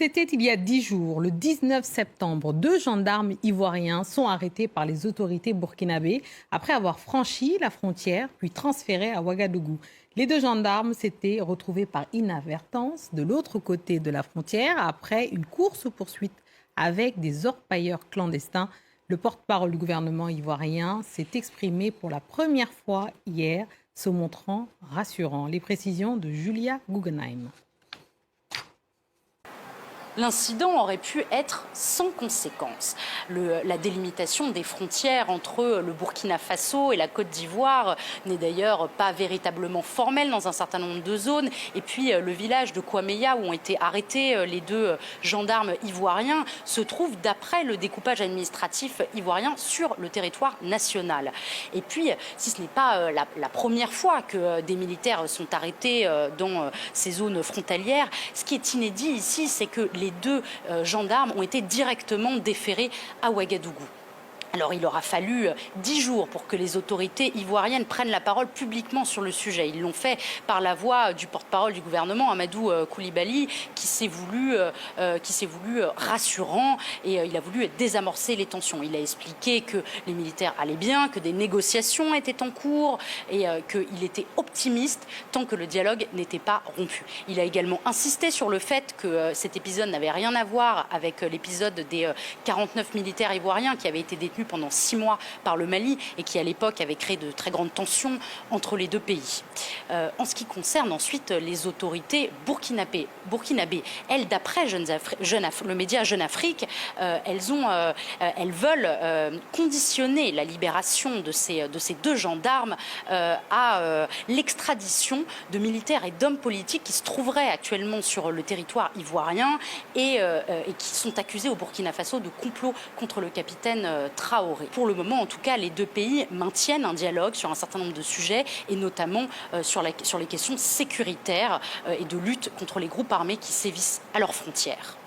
C'était il y a 10 jours, le 19 septembre. 2 gendarmes ivoiriens sont arrêtés par les autorités burkinabées après avoir franchi la frontière puis transférés à Ouagadougou. Les 2 gendarmes s'étaient retrouvés par inadvertance de l'autre côté de la frontière après une course-poursuite avec des orpailleurs clandestins. Le porte-parole du gouvernement ivoirien s'est exprimé pour la première fois hier, se montrant rassurant. Les précisions de Julia Guggenheim. L'incident aurait pu être sans conséquence. La délimitation des frontières entre le Burkina Faso et la Côte d'Ivoire n'est d'ailleurs pas véritablement formelle dans un certain nombre de zones. Et puis le village de Kouameya où ont été arrêtés les 2 gendarmes ivoiriens se trouve d'après le découpage administratif ivoirien sur le territoire national. Et puis, si ce n'est pas la première fois que des militaires sont arrêtés dans ces zones frontalières, ce qui est inédit ici, c'est que les 2 gendarmes ont été directement déférés à Ouagadougou. Alors il aura fallu 10 jours pour que les autorités ivoiriennes prennent la parole publiquement sur le sujet. Ils l'ont fait par la voix du porte-parole du gouvernement, Amadou Koulibaly, qui s'est voulu rassurant et il a voulu désamorcer les tensions. Il a expliqué que les militaires allaient bien, que des négociations étaient en cours et qu'il était optimiste tant que le dialogue n'était pas rompu. Il a également insisté sur le fait que cet épisode n'avait rien à voir avec l'épisode des 49 militaires ivoiriens qui avaient été détenus pendant 6 mois par le Mali et qui à l'époque avait créé de très grandes tensions entre les 2 pays. En ce qui concerne ensuite les autorités burkinabées, elles, d'après le média Jeune Afrique, elles veulent conditionner la libération de ces 2 gendarmes à l'extradition de militaires et d'hommes politiques qui se trouveraient actuellement sur le territoire ivoirien et qui sont accusés au Burkina Faso de complot contre le capitaine Traoré. Pour le moment, en tout cas, les 2 pays maintiennent un dialogue sur un certain nombre de sujets et notamment sur les questions sécuritaires et de lutte contre les groupes armés qui sévissent à leurs frontières.